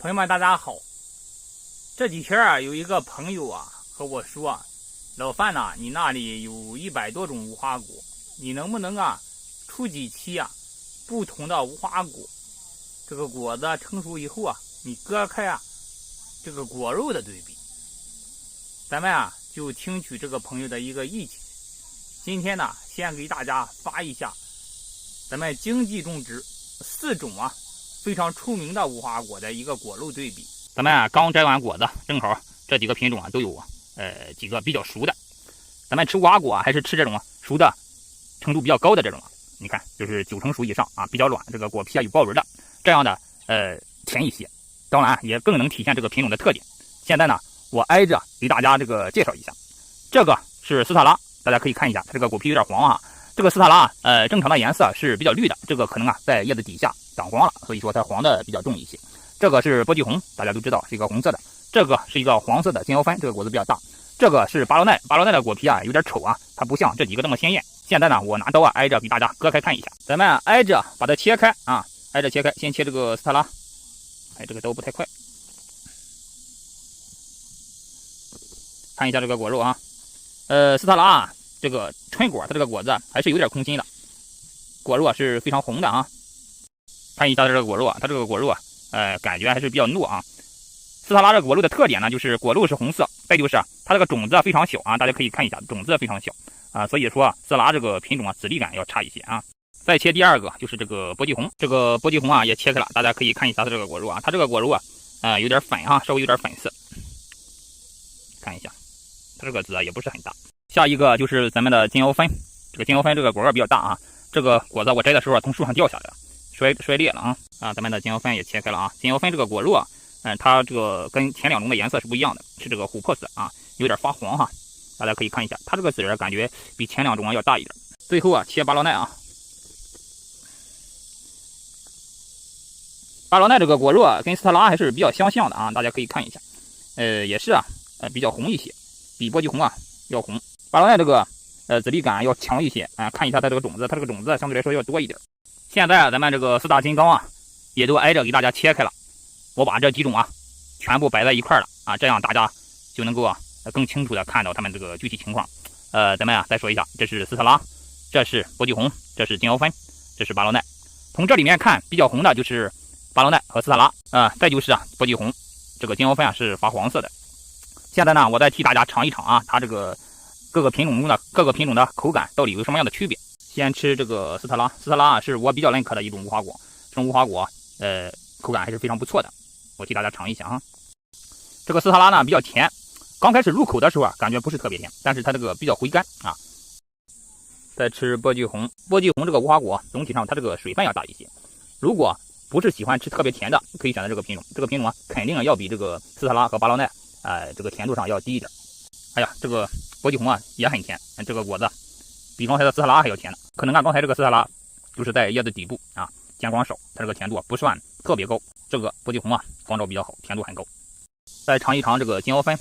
朋友们，大家好。这几天啊，有一个朋友啊和我说，老范呐，你那里有100多种无花果，你能不能啊出几期啊不同的无花果，这个果子成熟以后啊，你割开啊这个果肉的对比。咱们啊就听取这个朋友的一个意见。今天呢，先给大家发一下咱们经济种植4种啊非常出名的无花果的一个果肉对比。咱们啊刚摘完果子，正好这几个品种啊都有几个比较熟的。咱们吃无花果啊，还是吃这种熟的程度比较高的这种啊。你看，就是9成熟以上啊，比较软，这个果皮啊有豹纹的，这样的甜一些。当然也更能体现这个品种的特点。现在呢，我挨着给大家这个介绍一下。这个是斯特拉，大家可以看一下，它这个果皮有点黄啊。这个斯特拉正常的颜色是比较绿的，这个可能啊在叶子底下长黄了，所以说它黄的比较重一些。这个是波记红，大家都知道是一个红色的，这个是一个黄色的金腰番，这个果子比较大。这个是巴罗奈，巴罗奈的果皮啊有点丑啊，它不像这几个这么鲜艳。现在呢，我拿刀啊挨着给大家割开看一下。咱们挨着把它切开啊，挨着切开，先切这个斯特拉。这个刀不太快。看一下这个果肉啊，斯特拉啊，这个春果它这个果子还是有点空心的，果肉啊是非常红的啊。看一下这个果肉啊，它这个果肉啊，感觉还是比较糯啊。斯特拉这个果肉的特点呢，就是果肉是红色，再就是它这个种子非常小啊，大家可以看一下，种子非常小啊，所以说斯特拉这个品种啊，籽粒感要差一些啊。再切第二个就是这个波记红，这个波记红啊也切开了，大家可以看一下它这个果肉啊，它这个果肉啊，有点粉哈，稍微有点粉色。看一下，它这个籽啊也不是很大。下一个就是咱们的金腰番，这个金腰番这个果儿比较大啊，这个果子我摘的时候从树上掉下来了，摔裂了啊。咱们的金腰番也切开了啊。金腰番这个果肉啊，它这个跟前2种的颜色是不一样的，是这个琥珀色啊，有点发黄哈。大家可以看一下，它这个籽儿感觉比前2种要大一点。最后啊，切巴罗奈啊，巴罗奈这个果肉啊，跟斯特拉还是比较相像的啊，大家可以看一下，也是比较红一些，比波记红啊要红。巴罗奈这个籽粒感要强一些啊，看一下它这个种子，它这个种子相对来说要多一点。现在咱们这个4大金刚啊，也都挨着给大家切开了。我把这几种啊全部摆在一块了啊，这样大家就能够更清楚的看到它们这个具体情况。咱们再说一下，这是斯特拉，这是波记红，这是金腰番，这是巴罗奈。从这里面看，比较红的就是巴罗奈和斯特拉再就是波记红，这个金腰番是发黄色的。现在呢，我再替大家尝一尝啊，它这个各个品种中的各个品种的口感到底有什么样的区别。先吃这个斯特拉，斯特拉是我比较认可的一种无花果，这种无花果口感还是非常不错的，我替大家尝一下啊。这个斯特拉呢比较甜，刚开始入口的时候感觉不是特别甜，但是它这个比较回甘啊。再吃波记红，波记红这个无花果总体上它这个水分要大一些，如果不是喜欢吃特别甜的，可以选择这个品种。这个品种肯定要比这个斯特拉和巴罗奈这个甜度上要低一点。哎呀，这个波记红也很甜，这个果子比刚才的斯特拉还要甜的。可能刚才这个斯特拉就是在叶子底部啊，见光少，它这个甜度不算特别高。这个波记红光照比较好，甜度很高。再尝一尝这个金腰番。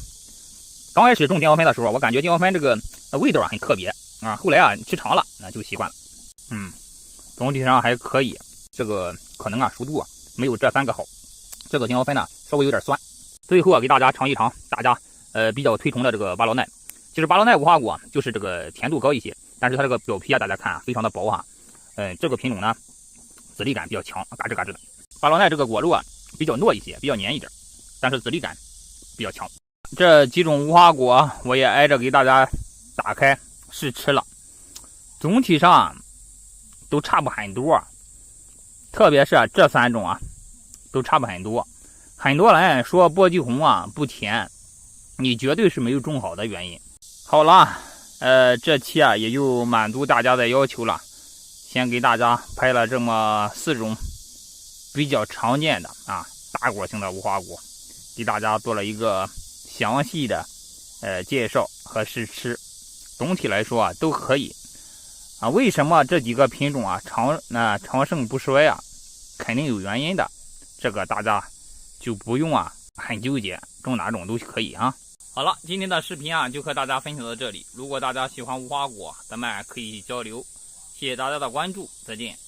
刚开始种金腰番的时候，我感觉金腰番这个味道很特别啊，后来吃长了就习惯了。总体上还可以。这个可能熟度没有这3个好。这个金腰番呢稍微有点酸。最后给大家尝一尝大家比较推崇的这个巴罗奈。其实巴罗奈无花果就是这个甜度高一些，但是它这个表皮大家看非常的薄这个品种呢籽粒感比较强，嘎吱嘎吱的。巴罗奈这个果肉比较糯一些，比较黏一点，但是籽粒感比较强。这几种无花果我也挨着给大家打开试吃了，总体上都差不很多，特别是这3种都差不很多。很多人说波记红不甜，你绝对是没有种好的原因。好了，这期也就满足大家的要求了，先给大家拍了这么4种比较常见的大果型的无花果，给大家做了一个详细的介绍和试吃。总体来说都可以为什么这几个品种长盛不衰肯定有原因的，这个大家就不用很纠结，种哪种都可以好了，今天的视频就和大家分享到这里。如果大家喜欢无花果，咱们可以交流。谢谢大家的关注，再见。